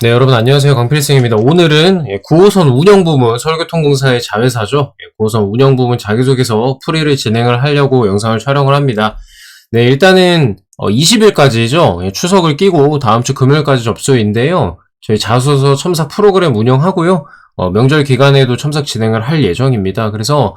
네, 여러분 안녕하세요. 강필승입니다. 오늘은 9호선 운영부문 서울교통공사의 자회사죠. 9호선 운영부문 자기소개서 풀이를 진행을 하려고 영상을 촬영을 합니다. 네, 일단은 20일까지죠. 추석을 끼고 다음 주 금요일까지 접수인데요. 저희 자소서 첨삭 프로그램 운영하고요. 명절 기간에도 첨삭 진행을 할 예정입니다. 그래서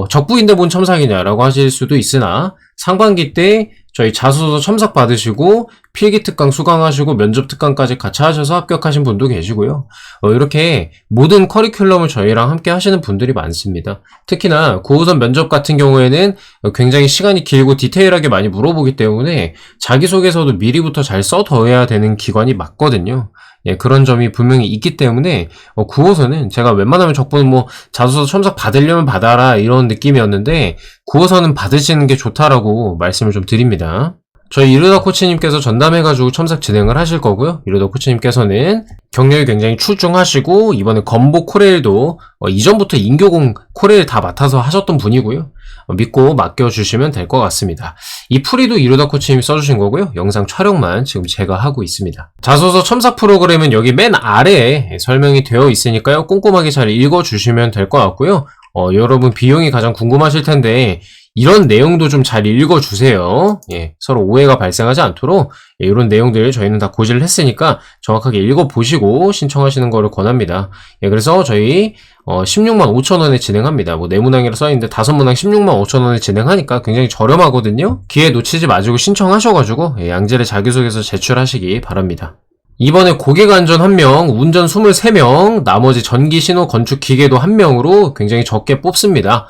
적부인데 뭔 첨삭이냐라고 하실 수도 있으나 상반기 때 저희 자소서 첨삭 받으시고 필기 특강 수강하시고 면접 특강까지 같이 하셔서 합격하신 분도 계시고요. 이렇게 모든 커리큘럼을 저희랑 함께 하시는 분들이 많습니다. 특히나 9호선 면접 같은 경우에는 굉장히 시간이 길고 디테일하게 많이 물어보기 때문에 자기소개서도 미리부터 잘 써둬야 되는 기관이 맞거든요. 예, 그런 점이 분명히 있기 때문에 9호선은 제가 웬만하면 적부는 뭐 자소서 첨삭 받으려면 받아라 이런 느낌이었는데 9호선은 받으시는 게 좋다라고 말씀을 좀 드립니다. 저희 이르다 코치님께서 전담해가지고 첨삭 진행을 하실 거고요. 이르다 코치님께서는 경력이 굉장히 출중하시고 이번에 건보 코레일도 이전부터 인교공 코레일 다 맡아서 하셨던 분이고요. 믿고 맡겨주시면 될 것 같습니다. 이 풀이도 이르다 코치님이 써주신 거고요. 영상 촬영만 지금 제가 하고 있습니다. 자소서 첨삭 프로그램은 여기 맨 아래에 설명이 되어 있으니까요. 꼼꼼하게 잘 읽어주시면 될 것 같고요. 여러분 비용이 가장 궁금하실 텐데 이런 내용도 좀 잘 읽어주세요. 예, 서로 오해가 발생하지 않도록 이런 내용들 저희는 다 고지를 했으니까 정확하게 읽어보시고 신청하시는 거를 권합니다. 예, 그래서 저희 16만 5천 원에 진행합니다. 뭐 네문항이라 써있는데 5문항 16만 5천 원에 진행하니까 굉장히 저렴하거든요. 기회 놓치지 마시고 신청하셔가지고 양질의 자기소개서 제출하시기 바랍니다. 이번에 고객안전 1명, 운전 23명, 나머지 전기 신호 건축 기계도 1명으로 굉장히 적게 뽑습니다.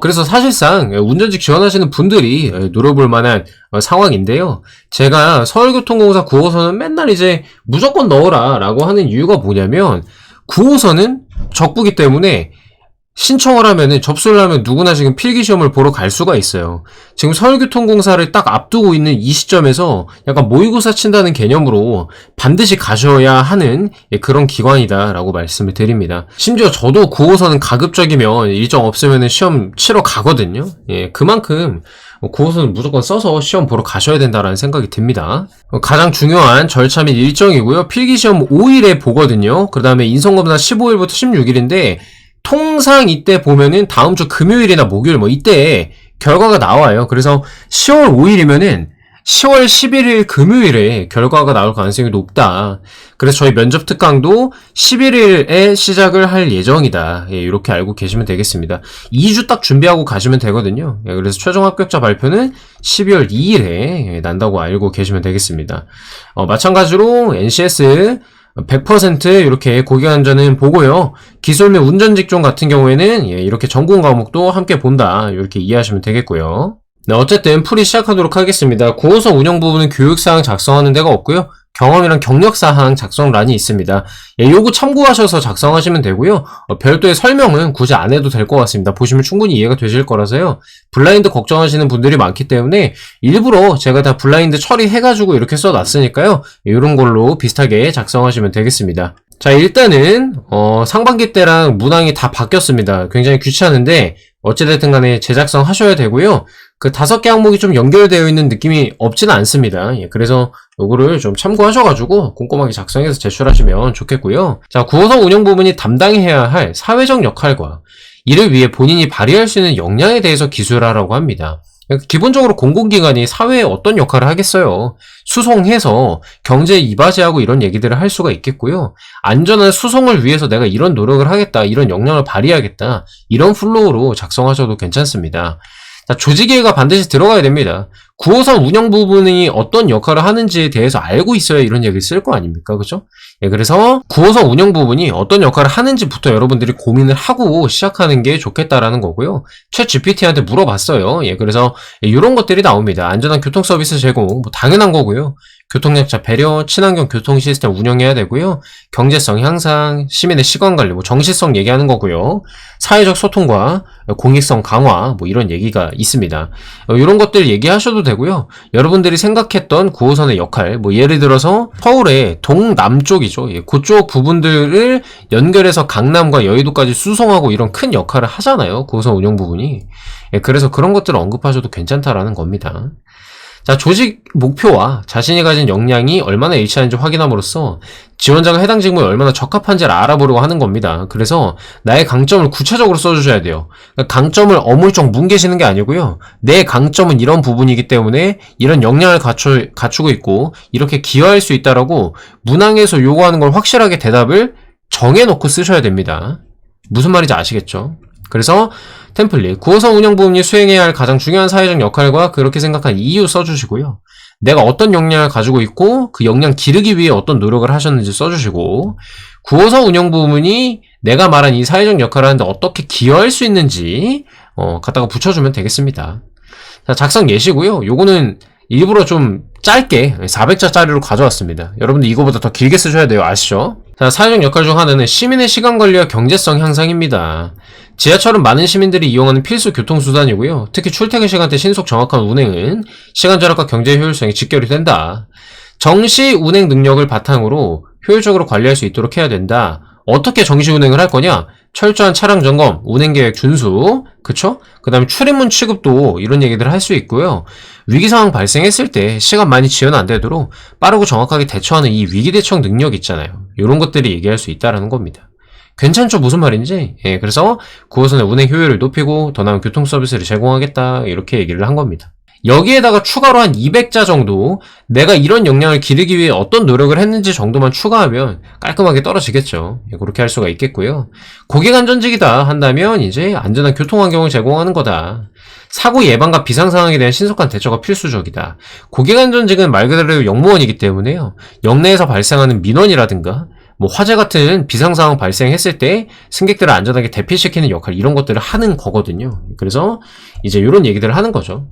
그래서 사실상 운전직 지원하시는 분들이 노려볼 만한 상황인데요. 제가 서울교통공사 9호선은 맨날 이제 무조건 넣어라 라고 하는 이유가 뭐냐면 9호선은 적부기 때문에 신청을 하면은 접수를 하면 누구나 지금 필기시험을 보러 갈 수가 있어요. 지금 서울교통공사를 딱 앞두고 있는 이 시점에서 약간 모의고사 친다는 개념으로 반드시 가셔야 하는 그런 기관이다라고 말씀을 드립니다. 심지어 저도 9호선은 가급적이면 일정 없으면은 시험 치러 가거든요. 예, 그만큼 9호선은 무조건 써서 시험 보러 가셔야 된다라는 생각이 듭니다. 가장 중요한 절차 및 일정이고요. 필기시험 5일에 보거든요. 그 다음에 인성검사 15일부터 16일인데 통상 이때 보면은 다음 주 금요일이나 목요일 뭐 이때 결과가 나와요. 그래서 10월 5일이면은 10월 11일 금요일에 결과가 나올 가능성이 높다. 그래서 저희 면접 특강도 11일에 시작을 할 예정이다. 예, 이렇게 알고 계시면 되겠습니다. 2주 딱 준비하고 가시면 되거든요. 예, 그래서 최종 합격자 발표는 12월 2일에 난다고 알고 계시면 되겠습니다. 마찬가지로 NCS 100% 이렇게 고객안전은 보고요. 기술 및 운전 직종 같은 경우에는 이렇게 전공 과목도 함께 본다. 이렇게 이해하시면 되겠고요. 네, 어쨌든 풀이 시작하도록 하겠습니다. 9호선 운영 부분은 교육사항 작성하는 데가 없고요. 경험이랑 경력사항 작성란이 있습니다. 요거 참고하셔서 작성하시면 되고요. 별도의 설명은 굳이 안 해도 될 것 같습니다. 보시면 충분히 이해가 되실 거라서요. 블라인드 걱정하시는 분들이 많기 때문에 일부러 제가 다 블라인드 처리해가지고 이렇게 써놨으니까요. 이런 걸로 비슷하게 작성하시면 되겠습니다. 자, 일단은 상반기 때랑 문항이 다 바뀌었습니다. 굉장히 귀찮은데 어찌됐든 간에 재작성 하셔야 되고요. 그 5개 항목이 좀 연결되어 있는 느낌이 없지는 않습니다. 예, 그래서 요거를 좀 참고하셔가지고 꼼꼼하게 작성해서 제출하시면 좋겠고요. 자, 9호선 운영 부문이 담당해야 할 사회적 역할과 이를 위해 본인이 발휘할 수 있는 역량에 대해서 기술하라고 합니다. 기본적으로 공공기관이 사회에 어떤 역할을 하겠어요. 수송해서 경제에 이바지하고 이런 얘기들을 할 수가 있겠고요. 안전한 수송을 위해서 내가 이런 노력을 하겠다, 이런 역량을 발휘하겠다, 이런 플로우로 작성하셔도 괜찮습니다. 자, 조직이해가 반드시 들어가야 됩니다. 9호선 운영 부분이 어떤 역할을 하는지에 대해서 알고 있어야 이런 얘기를 쓸 거 아닙니까? 그죠? 예, 그래서 9호선 운영 부분이 어떤 역할을 하는지부터 여러분들이 고민을 하고 시작하는 게 좋겠다라는 거고요. 챗 GPT한테 물어봤어요. 예, 그래서 이런 것들이 나옵니다. 안전한 교통 서비스 제공, 뭐 당연한 거고요. 교통약자 배려, 친환경 교통 시스템 운영해야 되고요. 경제성 향상, 시민의 시간관리, 뭐 정시성 얘기하는 거고요. 사회적 소통과 공익성 강화, 뭐 이런 얘기가 있습니다. 이런 것들 얘기하셔도 되고요. 여러분들이 생각했던 9호선의 역할, 뭐 예를 들어서 서울의 동남쪽이죠. 예, 그쪽 부분들을 연결해서 강남과 여의도까지 수송하고 이런 큰 역할을 하잖아요. 9호선 운영 부분이. 예, 그래서 그런 것들을 언급하셔도 괜찮다라는 겁니다. 자, 조직 목표와 자신이 가진 역량이 얼마나 일치하는지 확인함으로써 지원자가 해당 직무에 얼마나 적합한지를 알아보려고 하는 겁니다. 그래서 나의 강점을 구체적으로 써주셔야 돼요. 그러니까 강점을 어물쩍 뭉개시는 게 아니고요. 내 강점은 이런 부분이기 때문에 이런 역량을 갖추고 있고 이렇게 기여할 수 있다라고 문항에서 요구하는 걸 확실하게 대답을 정해놓고 쓰셔야 됩니다. 무슨 말인지 아시겠죠? 그래서 템플릿, 9호선 운영부문이 수행해야 할 가장 중요한 사회적 역할과 그렇게 생각한 이유 써주시고요. 내가 어떤 역량을 가지고 있고 그 역량 기르기 위해 어떤 노력을 하셨는지 써주시고 9호선 운영부문이 내가 말한 이 사회적 역할을 하는데 어떻게 기여할 수 있는지 갖다가 붙여주면 되겠습니다. 자, 작성 예시고요. 요거는 일부러 좀 짧게 400자짜리로 가져왔습니다. 여러분들 이거보다 더 길게 쓰셔야 돼요. 아시죠? 자, 사회적 역할 중 하나는 시민의 시간관리와 경제성 향상입니다. 지하철은 많은 시민들이 이용하는 필수 교통수단이고요. 특히 출퇴근 시간대 신속 정확한 운행은 시간 절약과 경제 효율성에 직결이 된다. 정시 운행 능력을 바탕으로 효율적으로 관리할 수 있도록 해야 된다. 어떻게 정시 운행을 할 거냐? 철저한 차량 점검, 운행 계획 준수, 그쵸? 그 다음에 출입문 취급도 이런 얘기들을 할 수 있고요. 위기 상황 발생했을 때 시간 많이 지연 안 되도록 빠르고 정확하게 대처하는 이 위기 대처 능력 있잖아요. 이런 것들이 얘기할 수 있다라는 겁니다. 괜찮죠? 무슨 말인지? 예, 그래서 9호선의 운행 효율을 높이고 더 나은 교통 서비스를 제공하겠다 이렇게 얘기를 한 겁니다. 여기에다가 추가로 한 200자 정도 내가 이런 역량을 기르기 위해 어떤 노력을 했는지 정도만 추가하면 깔끔하게 떨어지겠죠. 그렇게 할 수가 있겠고요. 고객안전직이다 한다면 이제 안전한 교통환경을 제공하는 거다. 사고 예방과 비상상황에 대한 신속한 대처가 필수적이다. 고객안전직은 말 그대로 역무원이기 때문에요. 역내에서 발생하는 민원이라든가 뭐 화재 같은 비상상황 발생했을 때 승객들을 안전하게 대피시키는 역할 이런 것들을 하는 거거든요. 그래서 이제 이런 얘기들을 하는 거죠.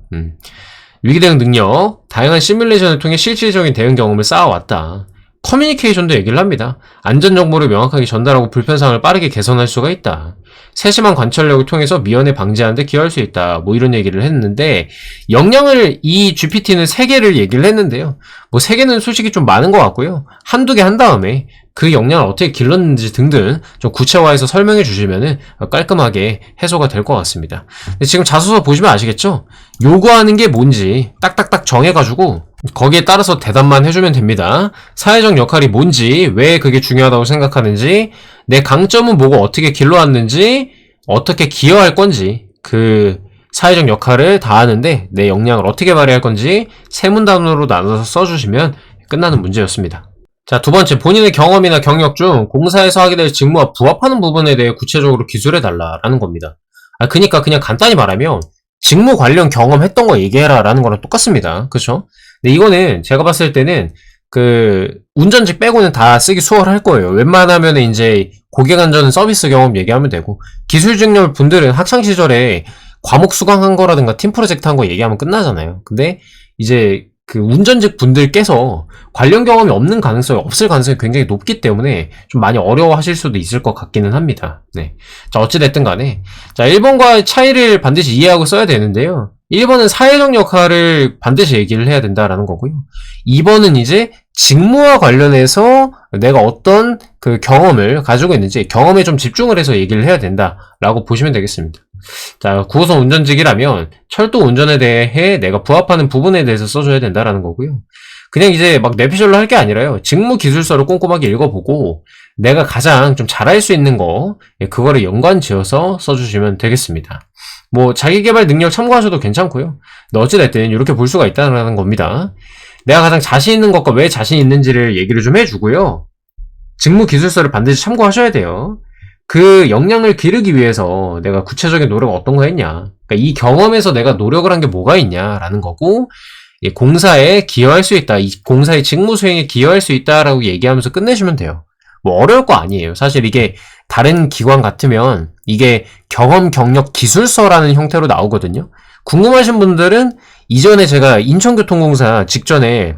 위기 대응 능력, 다양한 시뮬레이션을 통해 실질적인 대응 경험을 쌓아왔다. 커뮤니케이션도 얘기를 합니다. 안전 정보를 명확하게 전달하고 불편사항을 빠르게 개선할 수가 있다. 세심한 관찰력을 통해서 미연에 방지하는 데 기여할 수 있다. 뭐 이런 얘기를 했는데 역량을 이 GPT는 3개를 얘기를 했는데요. 뭐 3개는 솔직히 좀 많은 것 같고요. 한두 개 한 다음에 그 역량을 어떻게 길렀는지 등등 좀 구체화해서 설명해 주시면은 깔끔하게 해소가 될 것 같습니다. 지금 자소서 보시면 아시겠죠? 요구하는 게 뭔지 딱딱딱 정해가지고 거기에 따라서 대답만 해주면 됩니다. 사회적 역할이 뭔지, 왜 그게 중요하다고 생각하는지, 내 강점은 뭐고 어떻게 길러왔는지, 어떻게 기여할 건지, 그 사회적 역할을 다하는데 내 역량을 어떻게 발휘할 건지 세문단어로 나눠서 써주시면 끝나는 문제였습니다. 자, 두 번째, 본인의 경험이나 경력 중 공사에서 하게 될 직무와 부합하는 부분에 대해 구체적으로 기술해달라라는 겁니다. 그러니까 그냥 간단히 말하면 직무 관련 경험했던 거 얘기해라 라는 거랑 똑같습니다. 그쵸? 근데 이거는 제가 봤을 때는 그 운전직 빼고는 다 쓰기 수월할 거예요. 웬만하면 이제 고객안전 서비스 경험 얘기하면 되고 기술 직렬 분들은 학창 시절에 과목 수강한 거라든가 팀 프로젝트 한 거 얘기하면 끝나잖아요. 근데 이제 그 운전직 분들께서 관련 경험이 없는 가능성이 없을 가능성이 굉장히 높기 때문에 좀 많이 어려워하실 수도 있을 것 같기는 합니다. 네. 자, 어찌됐든 간에 자, 1번과의 차이를 반드시 이해하고 써야 되는데요. 1번은 사회적 역할을 반드시 얘기를 해야 된다라는 거고요. 2번은 이제 직무와 관련해서 내가 어떤 그 경험을 가지고 있는지 경험에 좀 집중을 해서 얘기를 해야 된다라고 보시면 되겠습니다. 자, 9호선 운전직이라면 철도 운전에 대해 내가 부합하는 부분에 대해서 써줘야 된다라는 거고요. 그냥 이제 막 내피셜로 할 게 아니라요. 직무 기술서를 꼼꼼하게 읽어보고 내가 가장 좀 잘할 수 있는 거 그거를 연관 지어서 써주시면 되겠습니다. 뭐 자기계발 능력 참고하셔도 괜찮고요. 근데 어찌됐든 이렇게 볼 수가 있다는 겁니다. 내가 가장 자신 있는 것과 왜 자신 있는지를 얘기를 좀 해주고요. 직무 기술서를 반드시 참고하셔야 돼요. 그 역량을 기르기 위해서 내가 구체적인 노력을 어떤 거 했냐. 그러니까 이 경험에서 내가 노력을 한 게 뭐가 있냐라는 거고, 공사에 기여할 수 있다. 이 공사의 직무 수행에 기여할 수 있다라고 얘기하면서 끝내시면 돼요. 뭐 어려울 거 아니에요. 사실 이게 다른 기관 같으면 이게 경험, 경력, 기술서라는 형태로 나오거든요. 궁금하신 분들은 이전에 제가 인천교통공사 직전에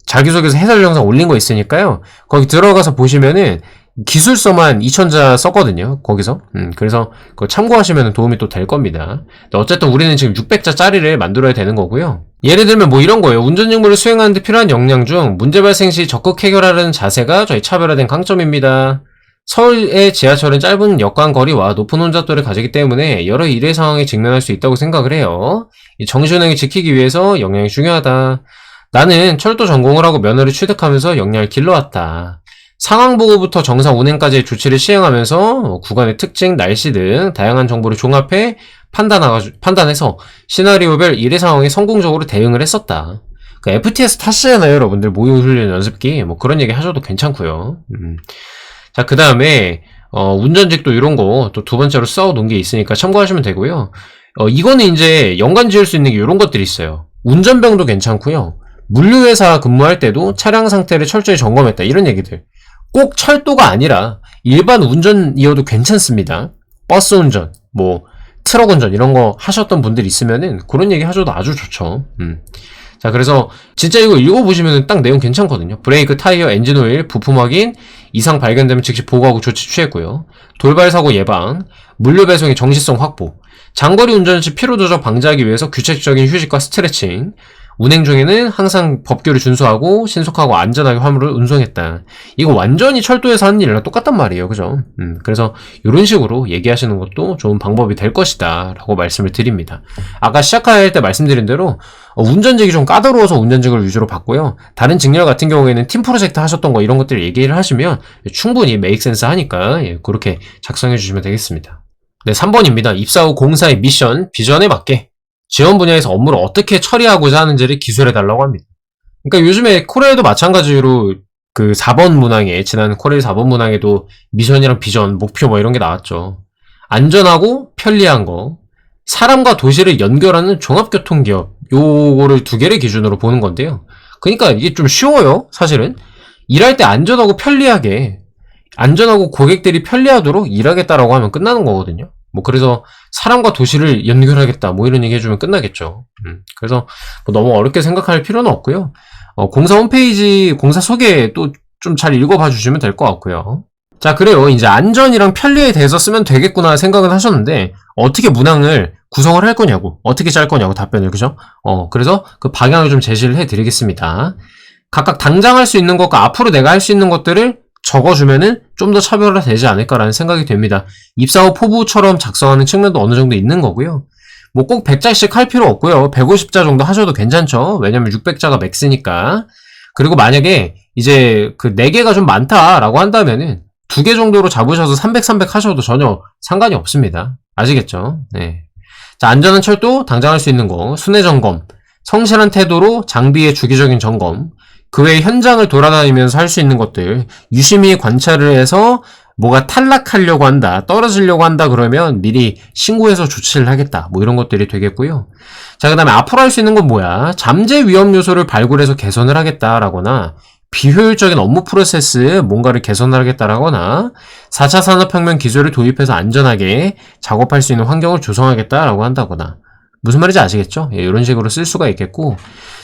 자기소개서 해설 영상 올린 거 있으니까요. 거기 들어가서 보시면은 기술서만 2000자 썼거든요. 거기서. 그래서 그거 참고하시면 도움이 또 될 겁니다. 어쨌든 우리는 지금 600자짜리를 만들어야 되는 거고요. 예를 들면 뭐 이런 거예요. 운전 직무를 수행하는 데 필요한 역량 중 문제 발생 시 적극 해결하려는 자세가 저희 차별화된 강점입니다. 서울의 지하철은 짧은 역간 거리와 높은 혼잡도를 가지기 때문에 여러 일의 상황에 직면할 수 있다고 생각을 해요. 이 정시운행을 지키기 위해서 역량이 중요하다. 나는 철도 전공을 하고 면허를 취득하면서 역량을 길러왔다. 상황 보고부터 정상 운행까지의 조치를 시행하면서 구간의 특징, 날씨 등 다양한 정보를 종합해 판단해서 시나리오별 일의 상황에 성공적으로 대응을 했었다. 그 FTS 타시잖아요, 여러분들. 모의훈련 연습기. 뭐 그런 얘기 하셔도 괜찮고요. 자, 그 다음에 운전직도 이런 거 또 두 번째로 써놓은 게 있으니까 참고하시면 되고요. 이거는 이제 연관 지을 수 있는 게 이런 것들이 있어요. 운전병도 괜찮고요. 물류회사 근무할 때도 차량 상태를 철저히 점검했다. 이런 얘기들. 꼭 철도가 아니라 일반 운전이어도 괜찮습니다. 버스 운전, 뭐 트럭 운전 이런 거 하셨던 분들 있으면은 그런 얘기 하셔도 아주 좋죠. 자, 그래서 진짜 이거 읽어보시면 딱 내용 괜찮거든요. 브레이크, 타이어, 엔진 오일, 부품 확인, 이상 발견되면 즉시 보고하고 조치 취했고요. 돌발 사고 예방, 물류 배송의 정시성 확보, 장거리 운전 시 피로 조절 방지하기 위해서 규칙적인 휴식과 스트레칭, 운행 중에는 항상 법규를 준수하고 신속하고 안전하게 화물을 운송했다. 이거 완전히 철도에서 하는 일이랑 똑같단 말이에요. 그죠? 그래서 이런 식으로 얘기하시는 것도 좋은 방법이 될 것이다 라고 말씀을 드립니다. 아까 시작할 때 말씀드린 대로 운전직이 좀 까다로워서 운전직을 위주로 봤고요. 다른 직렬 같은 경우에는 팀 프로젝트 하셨던 거 이런 것들을 얘기를 하시면 충분히 메이크 센스 하니까 그렇게 작성해 주시면 되겠습니다. 네, 3번입니다. 입사 후 공사의 미션, 비전에 맞게 지원 분야에서 업무를 어떻게 처리하고자 하는지를 기술해달라고 합니다. 그러니까 요즘에 코레일도 마찬가지로 그 4번 문항에, 지난 코레일 4번 문항에도 미션이랑 비전, 목표 뭐 이런 게 나왔죠. 안전하고 편리한 거, 사람과 도시를 연결하는 종합교통기업, 요거를 두 개를 기준으로 보는 건데요. 그러니까 이게 좀 쉬워요, 사실은. 일할 때 안전하고 편리하게, 안전하고 고객들이 편리하도록 일하겠다라고 하면 끝나는 거거든요. 뭐 그래서 사람과 도시를 연결하겠다 뭐 이런 얘기 해주면 끝나겠죠. 그래서 뭐 너무 어렵게 생각할 필요는 없고요. 공사 홈페이지 공사 소개 또 좀 잘 읽어봐 주시면 될 것 같고요. 자, 그래요. 이제 안전이랑 편리에 대해서 쓰면 되겠구나 생각은 하셨는데 어떻게 문항을 구성을 할 거냐고, 어떻게 짤 거냐고 답변을, 그죠? 그래서 그 방향을 좀 제시를 해드리겠습니다. 각각 당장 할 수 있는 것과 앞으로 내가 할 수 있는 것들을 적어주면은 좀 더 차별화되지 않을까라는 생각이 됩니다. 입사 후 포부처럼 작성하는 측면도 어느 정도 있는 거고요. 뭐 꼭 100자씩 할 필요 없고요. 150자 정도 하셔도 괜찮죠. 왜냐면 600자가 맥스니까. 그리고 만약에 이제 그 4개가 좀 많다라고 한다면은 2개 정도로 잡으셔서 300 하셔도 전혀 상관이 없습니다. 아시겠죠? 네. 자, 안전한 철도, 당장 할 수 있는 거, 순회 점검, 성실한 태도로 장비의 주기적인 점검, 그 외에 현장을 돌아다니면서 할 수 있는 것들, 유심히 관찰을 해서 뭐가 탈락하려고 한다, 떨어지려고 한다 그러면 미리 신고해서 조치를 하겠다, 뭐 이런 것들이 되겠고요. 자, 그 다음에 앞으로 할 수 있는 건 뭐야? 잠재 위험 요소를 발굴해서 개선을 하겠다라거나, 비효율적인 업무 프로세스 뭔가를 개선을 하겠다라거나, 4차 산업혁명 기술을 도입해서 안전하게 작업할 수 있는 환경을 조성하겠다라고 한다거나, 무슨 말인지 아시겠죠? 예, 이런 식으로 쓸 수가 있겠고.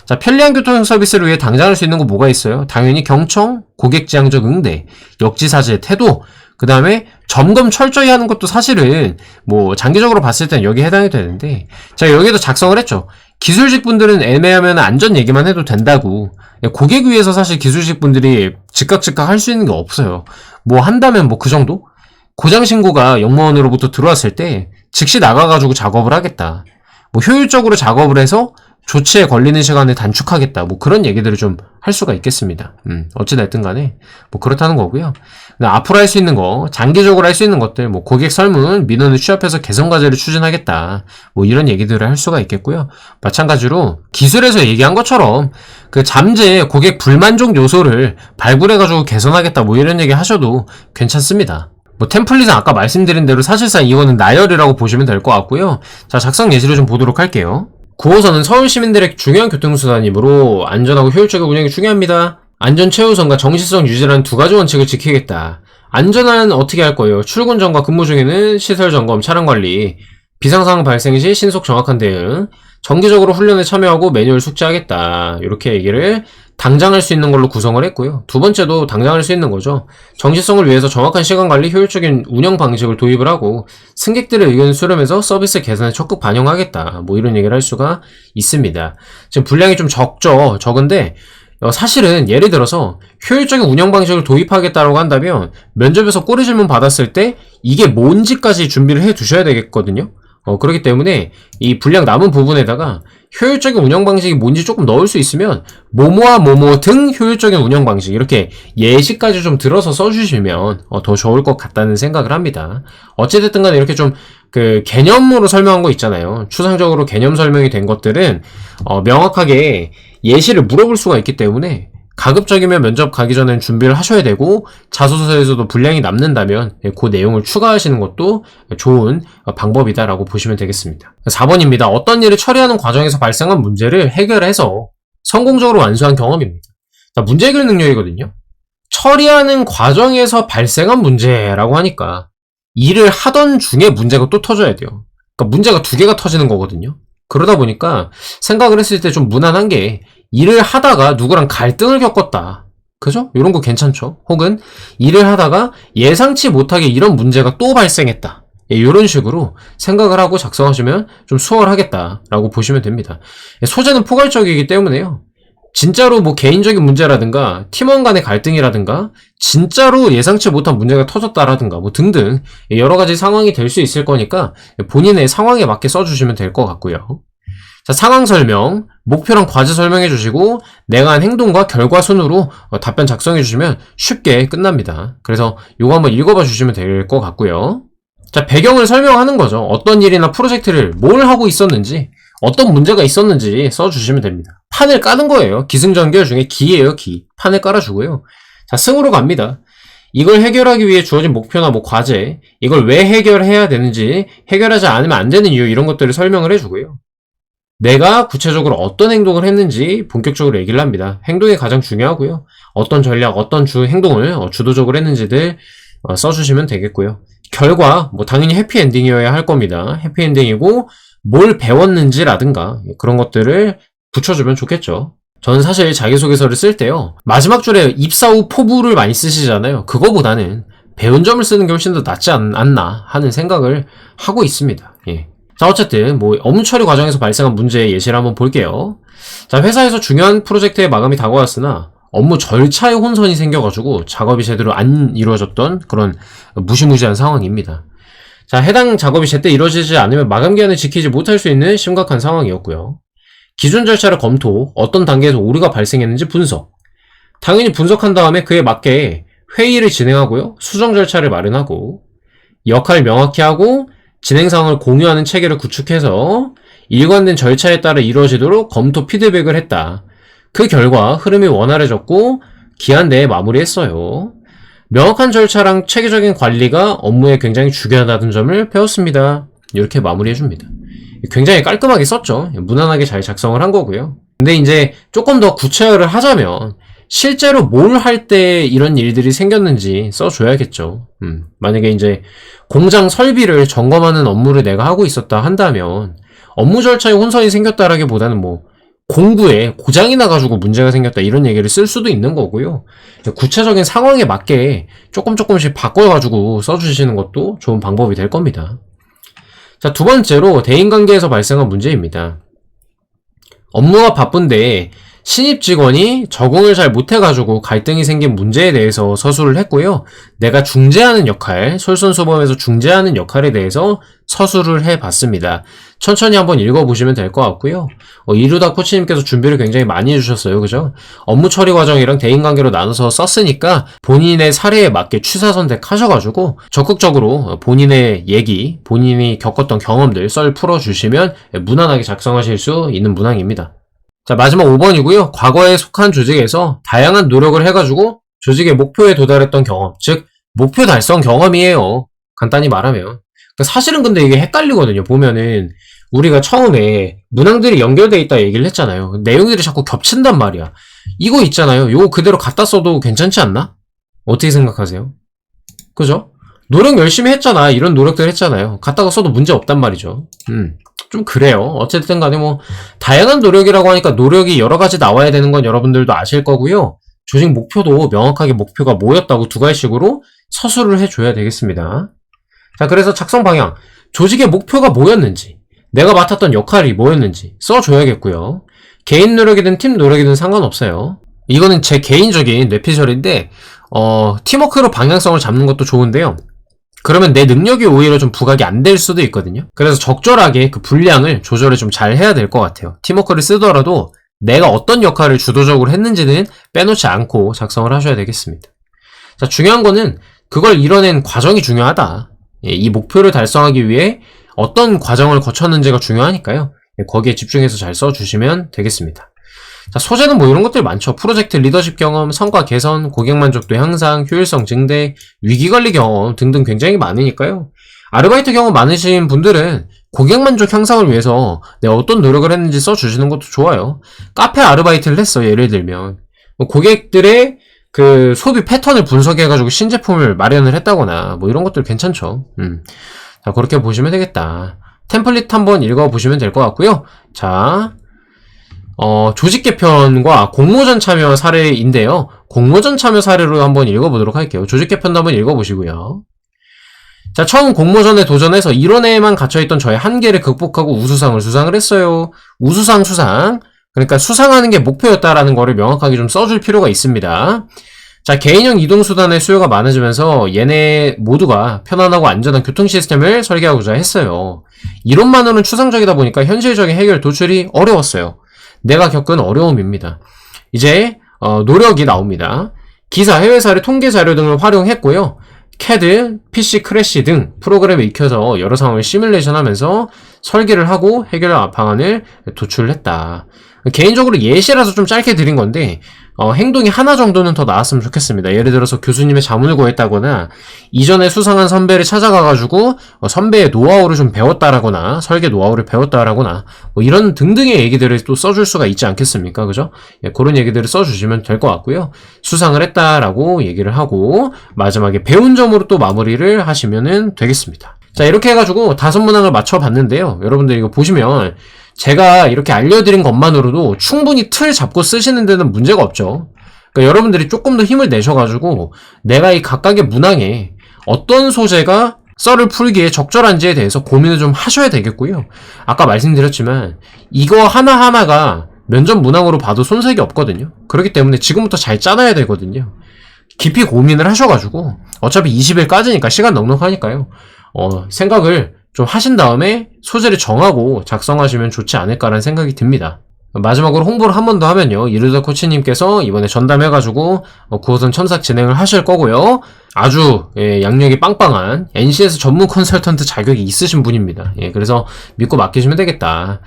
자, 편리한 교통 서비스를 위해 당장 할 수 있는 거 뭐가 있어요? 당연히 경청, 고객지향적 응대, 역지사지의 태도, 그 다음에 점검 철저히 하는 것도 사실은 뭐 장기적으로 봤을 땐 여기에 해당이 되는데, 자, 여기에도 작성을 했죠. 기술직 분들은 애매하면 안전 얘기만 해도 된다고. 고객 위해서 사실 기술직 분들이 즉각 할 수 있는 게 없어요. 뭐 한다면 뭐 그 정도? 고장 신고가 영무원으로부터 들어왔을 때 즉시 나가가지고 작업을 하겠다. 뭐 효율적으로 작업을 해서 조치에 걸리는 시간을 단축하겠다. 뭐 그런 얘기들을 좀 할 수가 있겠습니다. 어찌됐든 간에 뭐 그렇다는 거고요. 앞으로 할 수 있는 거, 장기적으로 할 수 있는 것들, 뭐 고객 설문, 민원을 취합해서 개선 과제를 추진하겠다. 뭐 이런 얘기들을 할 수가 있겠고요. 마찬가지로 기술에서 얘기한 것처럼 그 잠재 고객 불만족 요소를 발굴해가지고 개선하겠다. 뭐 이런 얘기 하셔도 괜찮습니다. 뭐 템플릿은 아까 말씀드린 대로 사실상 이거는 나열이라고 보시면 될 것 같고요. 자, 작성 예시를 좀 보도록 할게요. 9호선은 서울 시민들의 중요한 교통수단이므로 안전하고 효율적인 운행이 중요합니다. 안전 최우선과 정시성 유지라는 두 가지 원칙을 지키겠다. 안전은 어떻게 할 거예요? 출근 전과 근무 중에는 시설 점검, 차량 관리, 비상상황 발생 시 신속 정확한 대응, 정기적으로 훈련에 참여하고 매뉴얼 숙지하겠다. 이렇게 얘기를 당장 할 수 있는 걸로 구성을 했고요. 두 번째도 당장 할 수 있는 거죠. 정시성을 위해서 정확한 시간 관리, 효율적인 운영 방식을 도입을 하고 승객들의 의견을 수렴해서 서비스 개선에 적극 반영하겠다. 뭐 이런 얘기를 할 수가 있습니다. 지금 분량이 좀 적죠. 적은데 사실은 예를 들어서 효율적인 운영 방식을 도입하겠다라고 한다면 면접에서 꼬리 질문 받았을 때 이게 뭔지까지 준비를 해 두셔야 되겠거든요. 그렇기 때문에 이 분량 남은 부분에다가 효율적인 운영 방식이 뭔지 조금 넣을 수 있으면 뭐뭐와 뭐뭐 등 효율적인 운영 방식 이렇게 예시까지 좀 들어서 써주시면 더 좋을 것 같다는 생각을 합니다. 어찌됐든 간에 이렇게 좀 그 개념으로 설명한 거 있잖아요. 추상적으로 개념 설명이 된 것들은 명확하게 예시를 물어볼 수가 있기 때문에 가급적이면 면접 가기 전엔 준비를 하셔야 되고 자소서에서도 분량이 남는다면 그 내용을 추가하시는 것도 좋은 방법이다라고 보시면 되겠습니다. 4번입니다. 어떤 일을 처리하는 과정에서 발생한 문제를 해결해서 성공적으로 완수한 경험입니다. 자, 문제 해결 능력이거든요. 처리하는 과정에서 발생한 문제라고 하니까 일을 하던 중에 문제가 또 터져야 돼요. 그러니까 문제가 두 개가 터지는 거거든요. 그러다 보니까 생각을 했을 때 좀 무난한 게 일을 하다가 누구랑 갈등을 겪었다. 그죠? 이런 거 괜찮죠? 혹은 일을 하다가 예상치 못하게 이런 문제가 또 발생했다. 이런 식으로 생각을 하고 작성하시면 좀 수월하겠다라고 보시면 됩니다. 소재는 포괄적이기 때문에요. 진짜로 뭐 개인적인 문제라든가 팀원 간의 갈등이라든가 진짜로 예상치 못한 문제가 터졌다라든가 뭐 등등 여러 가지 상황이 될 수 있을 거니까 본인의 상황에 맞게 써주시면 될 것 같고요. 자, 상황 설명, 목표랑 과제 설명해 주시고 내가 한 행동과 결과 순으로 답변 작성해 주시면 쉽게 끝납니다. 그래서 요거 한번 읽어봐 주시면 될 것 같고요. 자, 배경을 설명하는 거죠. 어떤 일이나 프로젝트를 뭘 하고 있었는지 어떤 문제가 있었는지 써주시면 됩니다. 판을 까는 거예요. 기승전결 중에 기예요, 기. 판을 깔아주고요. 자, 승으로 갑니다. 이걸 해결하기 위해 주어진 목표나 뭐 과제, 이걸 왜 해결해야 되는지, 해결하지 않으면 안 되는 이유 이런 것들을 설명을 해주고요. 내가 구체적으로 어떤 행동을 했는지 본격적으로 얘기를 합니다. 행동이 가장 중요하고요. 어떤 전략, 어떤 행동을 주도적으로 했는지들 써주시면 되겠고요. 결과, 뭐 당연히 해피엔딩이어야 할 겁니다. 해피엔딩이고 뭘 배웠는지라든가 그런 것들을 붙여주면 좋겠죠. 저는 사실 자기소개서를 쓸 때요. 마지막 줄에 입사 후 포부를 많이 쓰시잖아요. 그거보다는 배운 점을 쓰는 게 훨씬 더 낫지 않나 하는 생각을 하고 있습니다. 예. 자, 어쨌든 뭐 업무 처리 과정에서 발생한 문제의 예시를 한번 볼게요. 자, 회사에서 중요한 프로젝트의 마감이 다가왔으나 업무 절차에 혼선이 생겨가지고 작업이 제대로 안 이루어졌던 그런 무시무시한 상황입니다. 자, 해당 작업이 제때 이루어지지 않으면 마감 기한을 지키지 못할 수 있는 심각한 상황이었고요. 기존 절차를 검토, 어떤 단계에서 오류가 발생했는지 분석. 당연히 분석한 다음에 그에 맞게 회의를 진행하고요. 수정 절차를 마련하고 역할을 명확히 하고 진행 상황을 공유하는 체계를 구축해서 일관된 절차에 따라 이루어지도록 검토 피드백을 했다. 그 결과 흐름이 원활해졌고 기한 내에 마무리했어요. 명확한 절차랑 체계적인 관리가 업무에 굉장히 중요하다는 점을 배웠습니다. 이렇게 마무리해줍니다. 굉장히 깔끔하게 썼죠. 무난하게 잘 작성을 한 거고요. 근데 이제 조금 더 구체화를 하자면 실제로 뭘 할 때 이런 일들이 생겼는지 써줘야겠죠. 만약에 이제 공장 설비를 점검하는 업무를 내가 하고 있었다 한다면 업무 절차에 혼선이 생겼다라기보다는 뭐 공구에 고장이 나가지고 문제가 생겼다 이런 얘기를 쓸 수도 있는 거고요. 구체적인 상황에 맞게 조금씩 바꿔가지고 써주시는 것도 좋은 방법이 될 겁니다. 자, 두 번째로 대인관계에서 발생한 문제입니다. 업무가 바쁜데 신입 직원이 적응을 잘 못해가지고 갈등이 생긴 문제에 대해서 서술을 했고요. 내가 중재하는 역할, 솔선수범해서 중재하는 역할에 대해서 서술을 해봤습니다. 천천히 한번 읽어보시면 될 것 같고요. 이루다 코치님께서 준비를 굉장히 많이 해주셨어요. 그죠? 업무 처리 과정이랑 대인관계로 나눠서 썼으니까 본인의 사례에 맞게 취사 선택하셔가지고 적극적으로 본인의 얘기, 본인이 겪었던 경험들 썰 풀어주시면 무난하게 작성하실 수 있는 문항입니다. 자, 마지막 5번이고요. 과거에 속한 조직에서 다양한 노력을 해가지고 조직의 목표에 도달했던 경험, 즉 목표 달성 경험이에요. 간단히 말하면. 사실은 근데 이게 헷갈리거든요. 보면은 우리가 처음에 문항들이 연결돼 있다 얘기를 했잖아요. 내용들이 자꾸 겹친단 말이야. 이거 있잖아요. 이거 그대로 갖다 써도 괜찮지 않나? 어떻게 생각하세요? 그죠? 노력 열심히 했잖아. 이런 노력들 했잖아요. 갖다가 써도 문제 없단 말이죠. 좀 그래요. 어쨌든 간에 뭐 다양한 노력이라고 하니까 노력이 여러 가지 나와야 되는 건 여러분들도 아실 거고요. 조직 목표도 명확하게 목표가 뭐였다고 두 가지식으로 서술을 해줘야 되겠습니다. 자, 그래서 작성 방향. 조직의 목표가 뭐였는지, 내가 맡았던 역할이 뭐였는지 써줘야겠고요. 개인 노력이든 팀 노력이든 상관없어요. 이거는 제 개인적인 뇌피셜인데, 팀워크로 방향성을 잡는 것도 좋은데요. 그러면 내 능력이 오히려 좀 부각이 안 될 수도 있거든요. 그래서 적절하게 그 분량을 조절을 좀 잘 해야 될 것 같아요. 팀워크를 쓰더라도 내가 어떤 역할을 주도적으로 했는지는 빼놓지 않고 작성을 하셔야 되겠습니다. 자, 중요한 거는 그걸 이뤄낸 과정이 중요하다. 예, 이 목표를 달성하기 위해 어떤 과정을 거쳤는지가 중요하니까요. 예, 거기에 집중해서 잘 써주시면 되겠습니다. 자, 소재는 뭐 이런 것들 많죠. 프로젝트 리더십 경험, 성과 개선, 고객 만족도 향상, 효율성 증대, 위기관리 경험 등등 굉장히 많으니까요. 아르바이트 경험 많으신 분들은 고객 만족 향상을 위해서 내가 어떤 노력을 했는지 써주시는 것도 좋아요. 카페 아르바이트를 했어, 예를 들면. 고객들의 그 소비 패턴을 분석해가지고 신제품을 마련을 했다거나 뭐 이런 것들 괜찮죠. 자, 그렇게 보시면 되겠다. 템플릿 한번 읽어보시면 될 것 같고요. 자, 조직 개편과 공모전 참여 사례인데요. 공모전 참여 사례로 한번 읽어보도록 할게요. 조직 개편도 한번 읽어보시고요. 자, 처음 공모전에 도전해서 이론에만 갇혀있던 저의 한계를 극복하고 우수상을 수상을 했어요. 우수상 수상. 그러니까 수상하는 게 목표였다라는 거를 명확하게 좀 써줄 필요가 있습니다. 자, 개인형 이동수단의 수요가 많아지면서 얘네 모두가 편안하고 안전한 교통 시스템을 설계하고자 했어요. 이론만으로는 추상적이다 보니까 현실적인 해결 도출이 어려웠어요. 내가 겪은 어려움입니다. 이제 노력이 나옵니다. 기사, 해외 사례, 통계 자료 등을 활용했고요. CAD, PC 크래시 등 프로그램에 익혀서 여러 상황을 시뮬레이션하면서 설계를 하고 해결 방안을 도출했다. 개인적으로 예시라서 좀 짧게 드린 건데 행동이 하나 정도는 더 나왔으면 좋겠습니다. 예를 들어서 교수님의 자문을 구했다거나 이전에 수상한 선배를 찾아가가지고 선배의 노하우를 좀 배웠다라거나 설계 노하우를 배웠다라거나 뭐 이런 등등의 얘기들을 또 써줄 수가 있지 않겠습니까? 그죠? 예, 그런 얘기들을 써주시면 될 것 같고요. 수상을 했다라고 얘기를 하고 마지막에 배운 점으로 또 마무리를 하시면 되겠습니다. 자, 이렇게 해가지고 5문항을 맞춰봤는데요. 여러분들 이거 보시면 제가 이렇게 알려드린 것만으로도 충분히 틀 잡고 쓰시는 데는 문제가 없죠. 그러니까 여러분들이 조금 더 힘을 내셔가지고 내가 이 각각의 문항에 어떤 소재가 썰을 풀기에 적절한지에 대해서 고민을 좀 하셔야 되겠고요. 아까 말씀드렸지만 이거 하나하나가 면접 문항으로 봐도 손색이 없거든요. 그렇기 때문에 지금부터 잘 짜놔야 되거든요. 깊이 고민을 하셔가지고 어차피 20일까지니까 시간 넉넉하니까요. 생각을 좀 하신 다음에 소재를 정하고 작성하시면 좋지 않을까라는 생각이 듭니다. 마지막으로 홍보를 한 번 더 하면요. 이르다 코치님께서 이번에 전담해가지고 9호선 첨삭 진행을 하실 거고요. 아주 양력이 빵빵한 NCS 전문 컨설턴트 자격이 있으신 분입니다. 그래서 믿고 맡기시면 되겠다.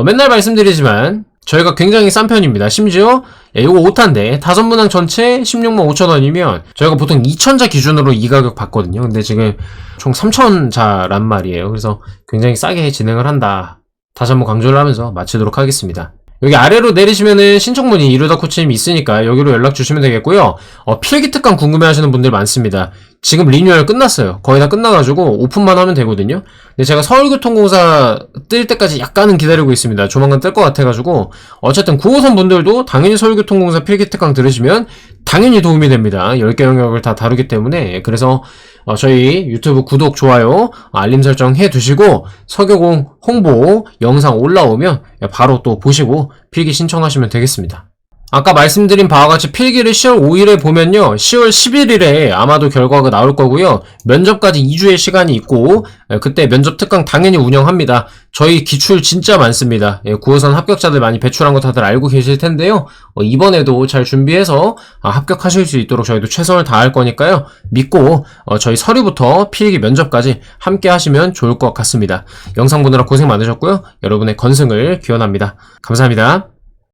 맨날 말씀드리지만 저희가 굉장히 싼 편입니다. 심지어 이거 5탄인데 5문항 전체 16만 5천원이면 저희가 보통 2천자 기준으로 이 가격 받거든요. 근데 지금 총 3천자란 말이에요. 그래서 굉장히 싸게 진행을 한다. 다시 한번 강조를 하면서 마치도록 하겠습니다. 여기 아래로 내리시면은 신청문의 이루다 코치님이 있으니까 여기로 연락 주시면 되겠고요. 필기 특강 궁금해 하시는 분들 많습니다. 지금 리뉴얼 끝났어요. 거의 다 끝나가지고 오픈만 하면 되거든요. 근데 제가 서울교통공사 뜰 때까지 약간은 기다리고 있습니다. 조만간 뜰 것 같아가지고 어쨌든 9호선 분들도 당연히 서울교통공사 필기 특강 들으시면 당연히 도움이 됩니다. 10개 영역을 다 다루기 때문에. 그래서 저희 유튜브 구독, 좋아요, 알림 설정 해두시고 서교공 홍보 영상 올라오면 바로 또 보시고 필기 신청하시면 되겠습니다. 아까 말씀드린 바와 같이 필기를 10월 5일에 보면요. 10월 11일에 아마도 결과가 나올 거고요. 면접까지 2주의 시간이 있고 그때 면접 특강 당연히 운영합니다. 저희 기출 진짜 많습니다. 9호선 합격자들 많이 배출한 거 다들 알고 계실 텐데요. 이번에도 잘 준비해서 합격하실 수 있도록 저희도 최선을 다할 거니까요. 믿고 저희 서류부터 필기 면접까지 함께 하시면 좋을 것 같습니다. 영상 보느라 고생 많으셨고요. 여러분의 건승을 기원합니다. 감사합니다.